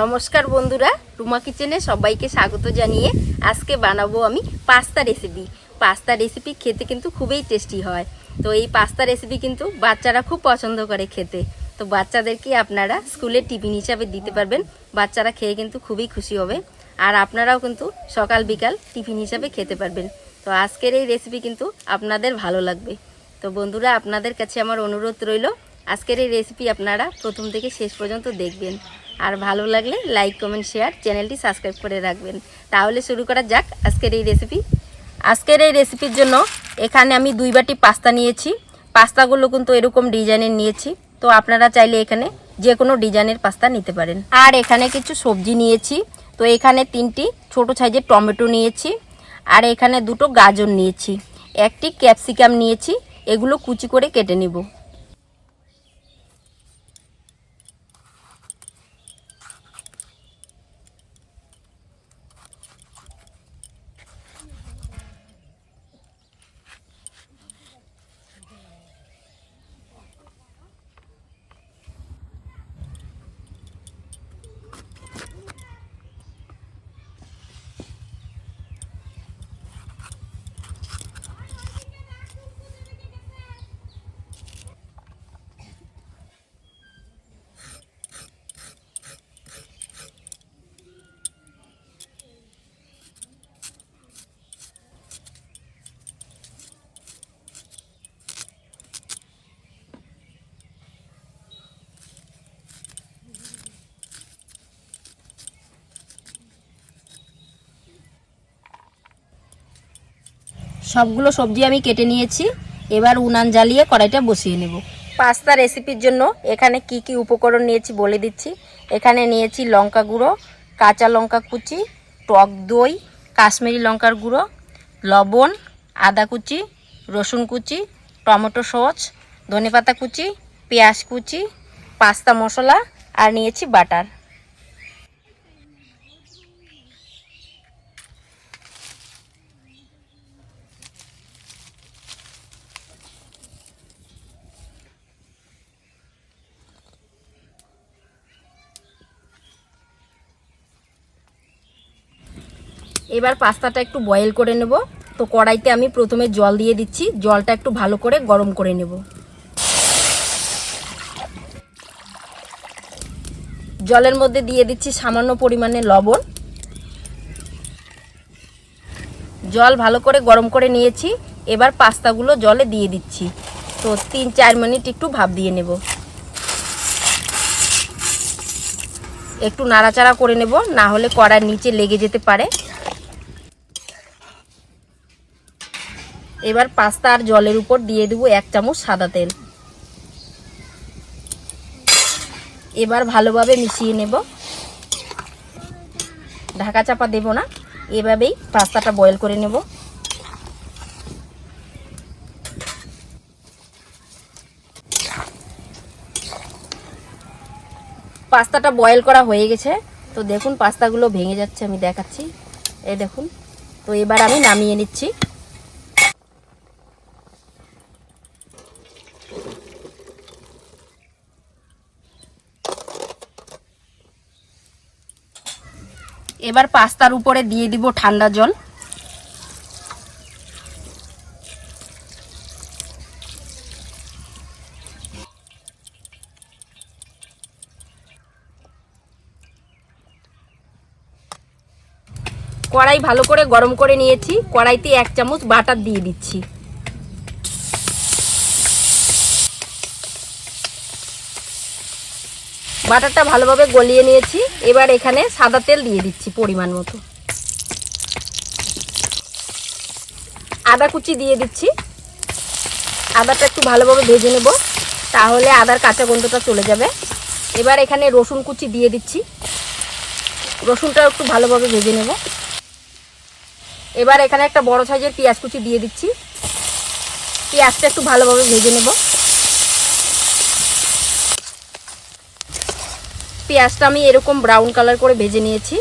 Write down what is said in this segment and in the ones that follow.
নমস্কার বন্ধুরা, রুমা কিচেনে সবাইকে স্বাগত জানিয়ে আজকে বানাবো আমি পাস্তা রেসিপি খেতে কিন্তু খুবই টেস্টি হয়। তো এই পাস্তা রেসিপি কিন্তু বাচ্চারা খুব পছন্দ করে খেতে। তো বাচ্চাদেরকে আপনারা স্কুলে টিফিন হিসাবে দিতে পারবেন, বাচ্চারা খেয়ে কিন্তু খুবই খুশি হবে। আর আপনারাও কিন্তু সকাল বিকাল টিফিন হিসাবে খেতে পারবেন। তো আজকের এই রেসিপি কিন্তু আপনাদের ভালো লাগবে। তো বন্ধুরা, আপনাদের কাছে আমার অনুরোধ রইল, আজকের এই রেসিপি আপনারা প্রথম থেকে শেষ পর্যন্ত দেখবেন। আর ভালো লাগলে লাইক, কমেন্ট, শেয়ার, চ্যানেলটি সাবস্ক্রাইব করে রাখবেন। তাহলে শুরু করা যাক আজকের এই রেসিপি। আজকের এই রেসিপির জন্য এখানে আমি 2 বাটি পাস্তা নিয়েছি। পাস্তাগুলো কিন্তু এরকম ডিজাইনের নিয়েছি। তো আপনারা চাইলে এখানে যে কোনো ডিজাইনের পাস্তা নিতে পারেন। আর এখানে কিছু সবজি নিয়েছি। তো এখানে 3টি ছোট সাইজের টমেটো নিয়েছি। আর এখানে 2টো গাজর নিয়েছি, 1টি ক্যাপসিকাম নিয়েছি। এগুলো কুচি করে কেটে নেব। সবগুলো সবজি আমি কেটে নিয়েছি। এবার উনান জ্বালিয়ে কড়াইটা বসিয়ে নেব। পাস্তা রেসিপির জন্য এখানে কি কি উপকরণ নিয়েছি বলে দিচ্ছি। এখানে নিয়েছি লঙ্কা গুঁড়ো, কাঁচা লঙ্কা কুচি, টক দই, কাশ্মীরি লঙ্কার গুঁড়ো, লবণ, আদা কুচি, রসুন কুচি, টমেটো সস, ধনেপাতা কুচি, পেঁয়াজ কুচি, পাস্তা মশলা আর নিয়েছি বাটার। এবার পাস্তাটা একটু বয়েল করে নেব। তো কড়াইতে আমি প্রথমে জল দিয়ে দিচ্ছি। জলটা একটু ভালো করে গরম করে নেব। জলের মধ্যে দিয়ে দিচ্ছি সামান্য পরিমাণে লবণ। জল ভালো করে গরম করে নিয়েছি। এবার পাস্তাগুলো জলে দিয়ে দিচ্ছি। তো 3-4 মিনিট একটু ভাপ দিয়ে নেব। একটু নাড়াচাড়া করে নেব, না হলে কড়ার নিচে লেগে যেতে পারে। এবার পাস্তা আর জলের উপর দিয়ে দেবো 1 চামচ সাদা তেল। এবার ভালোভাবে মিশিয়ে নেব। ঢাকা চাপা দেব না, এভাবেই পাস্তাটা বয়েল করে নেব। পাস্তাটা বয়েল করা হয়ে গেছে। তো দেখুন পাস্তাগুলো ভেঙে যাচ্ছে, আমি দেখাচ্ছি, এই দেখুন। তো এবার আমি নামিয়ে নিচ্ছি। এবার পাস্তার উপরে দিয়ে দিব ঠান্ডা জল। কড়াই ভালো করে গরম করে নিয়েছি। কড়াইতে 1 চামচ বাটার দিয়ে দিচ্ছি। বাটারটা ভালোভাবে গলিয়ে নিয়েছি। এবার এখানে সাদা তেল দিয়ে দিচ্ছি পরিমাণ মতো। আদা কুচি দিয়ে দিচ্ছি। আদাটা একটু ভালোভাবে ভেজে নেব, তাহলে আদার কাঁচা গন্ধটা চলে যাবে। এবার এখানে রসুন কুচি দিয়ে দিচ্ছি। রসুনটা একটু ভালোভাবে ভেজে নেব। এবার এখানে একটা বড় সাইজের পেঁয়াজ কুচি দিয়ে দিচ্ছি। পেঁয়াজটা একটু ভালোভাবে ভেজে নেব। পেঁয়াজটা আমি এরকম ব্রাউন কালার করে ভেজে নিয়েছি।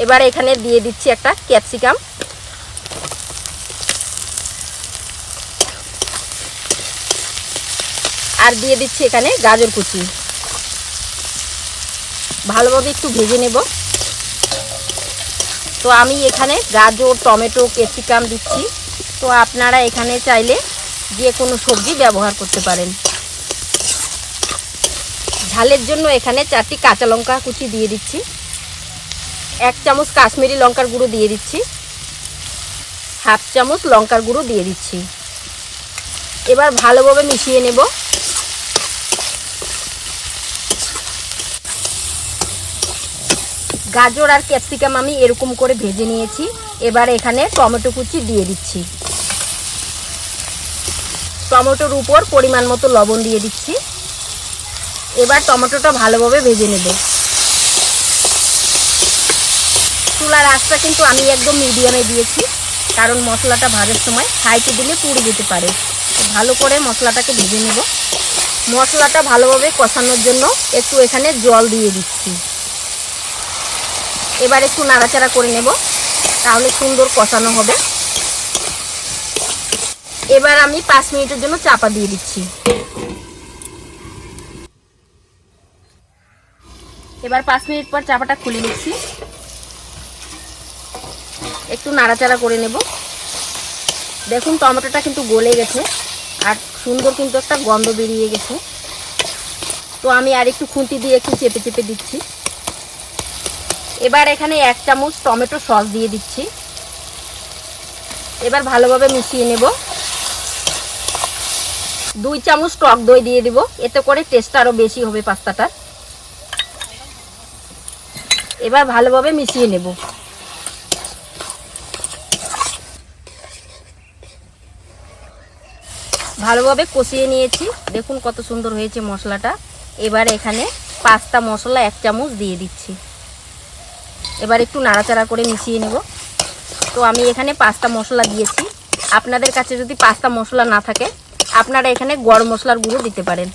এবার এখানে দিয়ে দিচ্ছি একটা ক্যাপসিকাম। আর দিয়ে দিচ্ছি এখানে গাজর কুচি। ভালোভাবে একটু ভেজে নেব। তো আমি এখানে গাজর, টমেটো, ক্যাপসিকাম দিচ্ছি। তো আপনারা এখানে চাইলে যে কোনো সবজি ব্যবহার করতে পারেন। ঝালের জন্য এখানে 4টি কাঁচা লঙ্কা কুচি দিয়ে দিচ্ছি। 1 চামচ কাশ্মীরি লঙ্কার গুঁড়ো দিয়ে দিচ্ছি। 1/2 চামচ লঙ্কার গুঁড়ো দিয়ে দিচ্ছি। এবার ভালোভাবে মিশিয়ে নেব। গাজর আর ক্যাপসিকাম আমি এরকম করে ভেজে নিয়েছি। এবার এখানে টমেটো কুচি দিয়ে দিচ্ছি। টমেটোর উপর পরিমাণ মতো লবণ দিয়ে দিচ্ছি। এবার টমেটোটা ভালোভাবে ভেজে নেব। চুলার আঁচটা কিন্তু আমি একদম মিডিয়ামে দিয়েছি, কারণ মশলাটা ভাজার সময় হাইতে দিলে পুড়ে যেতে পারে। ভালো করে মশলাটাকে ভেজে নেব। মশলাটা ভালোভাবে কষানোর জন্য একটু এখানে জল দিয়ে দিচ্ছি। এবার একটু নাড়াচাড়া করে নেব, তাহলে সুন্দর কষানো হবে। এবার আমি 5 মিনিটের জন্য চাপা দিয়ে দিচ্ছি। এবার 5 মিনিট পর চাপাটা খুলে নিচ্ছি। একটু নাড়াচাড়া করে নেব। দেখুন টমেটোটা কিন্তু গলে গেছে আর সুন্দর কিন্তু একটা গন্ধ বেরিয়ে গেছে। তো আমি আর একটু খুন্তি দিয়ে একটু চেপে চেপে দিচ্ছি। এবার এখানে 1 চামচ টমেটো সস দিয়ে দিচ্ছি। এবার ভালোভাবে মিশিয়ে নেব। 2 চামচ টক দই দিয়ে দিব, এতে করে টেস্টটা আরও বেশি হবে পাস্তাটা। এবার ভালোভাবে মিশিয়ে নেব। ভালোভাবে কষিয়ে নিয়েছি। দেখুন কত সুন্দর হয়েছে মশলাটা। এবার এখানে পাস্তা মশলা 1 চামচ দিয়ে দিচ্ছি। এবার একটু নাড়াচাড়া করে মিশিয়ে নেব। তো আমি এখানে পাস্তা মশলা দিয়েছি। আপনাদের কাছে যদি পাস্তা মশলা না থাকে, আপনারা এখানে গরম মশলার গুঁড়ো দিতে পারেন।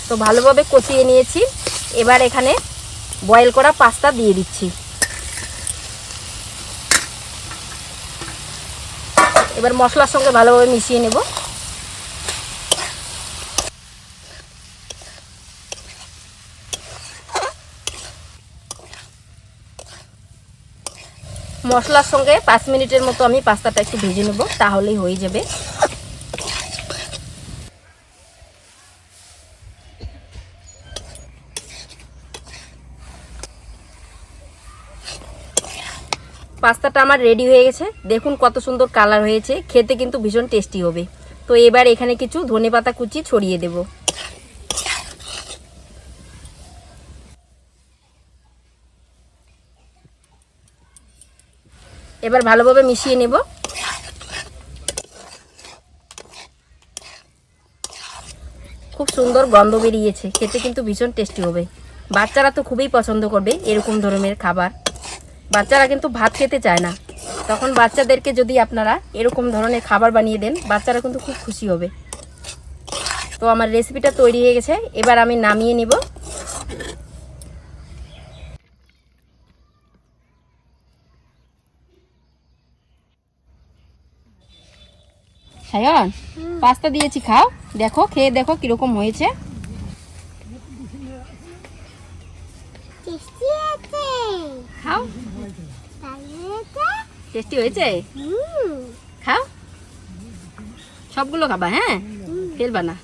তো ভালোভাবে কষিয়ে নিয়েছি। এবার এখানে বয়েল করা পাস্তা দিয়ে দিচ্ছি। এবার মশলার সঙ্গে ভালোভাবে মিশিয়ে নেব। মশলার সঙ্গে 5 মিনিটের মতো আমি পাস্তাটা একটু ভেজে নেব, তাহলেই হয়ে যাবে। পাস্তাটা আমার রেডি হয়ে গেছে। দেখুন কত সুন্দর কালার হয়েছে, খেতে কিন্তু ভীষণ টেস্টি হবে। তো এবার এখানে কিছু ধনেপাতা কুচি ছড়িয়ে দেব। এবার ভালোভাবে মিশিয়ে নেব। খুব সুন্দর গন্ধ বেরিয়েছে, খেতে কিন্তু ভীষণ টেস্টি হবে। বাচ্চারা তো খুবই পছন্দ করবে এরকম ধরনের খাবার। বাচ্চারা কিন্তু ভাত খেতে চায় না, তখন বাচ্চাদেরকে যদি আপনারা এরকম ধরনের খাবার বানিয়ে দেন, বাচ্চারা কিন্তু খুব খুশি হবে। তো আমার রেসিপিটা তৈরি হয়ে গেছে। এবার আমি নামিয়ে নিব। সায়ন, পাস্তা দিয়েছি, খাও, দেখো, খেয়ে দেখো কিরকম হয়েছে। খাও, টেস্টি হয়েছে। খাও, সবগুলো খাবা, হ্যাঁ, ফেলবা না।